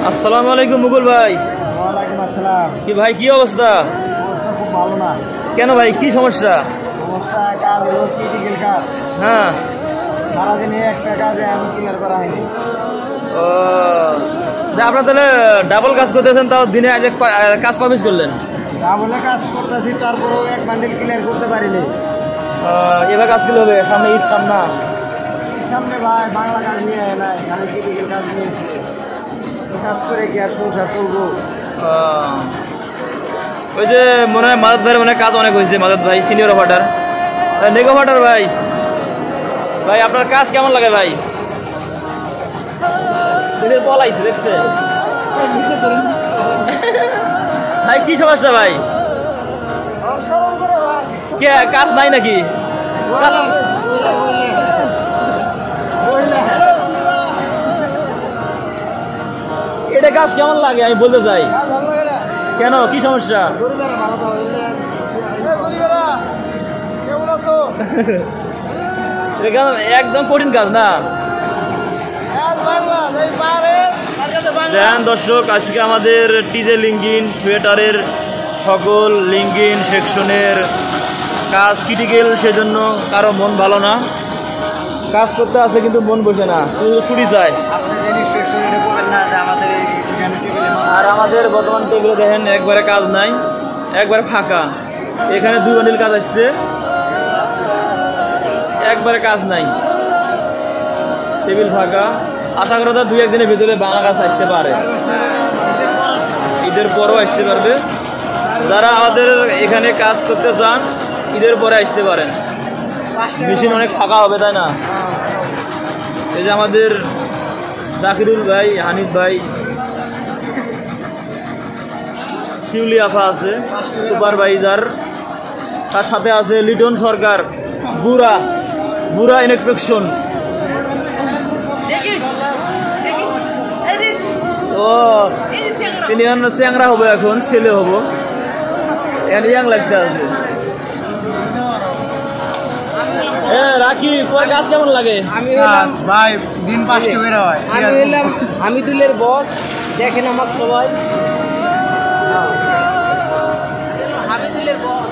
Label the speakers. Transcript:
Speaker 1: আসসালামু আলাইকুম মুকুল ভাই।
Speaker 2: ওয়ালাইকুম আসসালাম।
Speaker 1: কি ভাই কি অবস্থা?
Speaker 2: অবস্থা খুব ভালো না।
Speaker 1: কেন ভাই কি সমস্যা?
Speaker 2: সমস্যা কাজ হলো ক্রিটিক্যাল কাজ।
Speaker 1: হ্যাঁ,
Speaker 2: সারাদিনে একটা কাজে আমি ক্লিয়ার করা হয়নি।
Speaker 1: ও আপনার তাহলে ডাবল কাজ করতেছেন, তাও দিনে আজ কাজ কম মিস করলেন?
Speaker 2: ডাবলে কাজ করতেছি, তারপরেও এক বান্ডিল ক্লিয়ার করতে পারিনি।
Speaker 1: এবার কাজ কিলো হবে? সামনে ঈদ সামনা।
Speaker 2: সামনে ভাই বাংলা কাজ নিয়ে নাই, খালি ক্রিটিক্যাল কাজ নিয়েছে। কাজ করে কি আর সংসার চলবো?
Speaker 1: ওই যে মনে হয় মাদত ভাইয়ের মনে হয় কাজ অনেক হয়েছে। মাদত ভাই সিনিয়র অপারেটর, নেগো অপারেটর ভাই। ভাই আপনার কাজ কেমন লাগে ভাই? পলাইছে দেখছে ভাই, কি সমস্যা ভাই? কে কাজ নাই নাকি? এটা কাজ কেমন লাগে আমি বলতে চাই। কেন কি সমস্যা? একদম কঠিন কাজ না। দেখেন দর্শক, আজকে আমাদের টিজে লিঙ্গিন সোয়েটারের সকল লিঙ্গিন সেকশনের কাজ ক্রিটিক্যাল, সেজন্য কারো মন ভালো না, কাজ করতে আছে কিন্তু মন বসে না, ছুটি চায়। আর আমাদের বর্তমান টেবিলে দেখেন একবারে কাজ নাই, একবারে ফাঁকা। এখানে 2 বান্ডিল কাজ আসছে, একবারে কাজ নাই, টেবিল ফাঁকা। আশা করা যায় 2-1 দিনের ভিতরে বাংলা কাজ আসতে পারে, ঈদের পরও আসতে পারবে। যারা আমাদের এখানে কাজ করতে চান ঈদের পরে আসতে পারেন, মেশিন অনেক ফাঁকা হবে, তাই না? এই যে আমাদের জাকিরুল ভাই, হানিফ ভাই, শিউলি আফা আছে সুপারভাইজার, তার সাথে আছে লিটন সরকার, বুড়া ইলেকট্রিশিয়ান। ও তিনি চ্যাংরা হবো, এখন ছেলে হবো, এখানে ইয়াং লাগতে আছে। রাখি তোর কাজ কেমন লাগে?
Speaker 2: আমি ভাই দিন 5টা বের হয়। আমি এলাম হামিদুলের বস, দেখেন আমার সবাই হামিদুলের বস।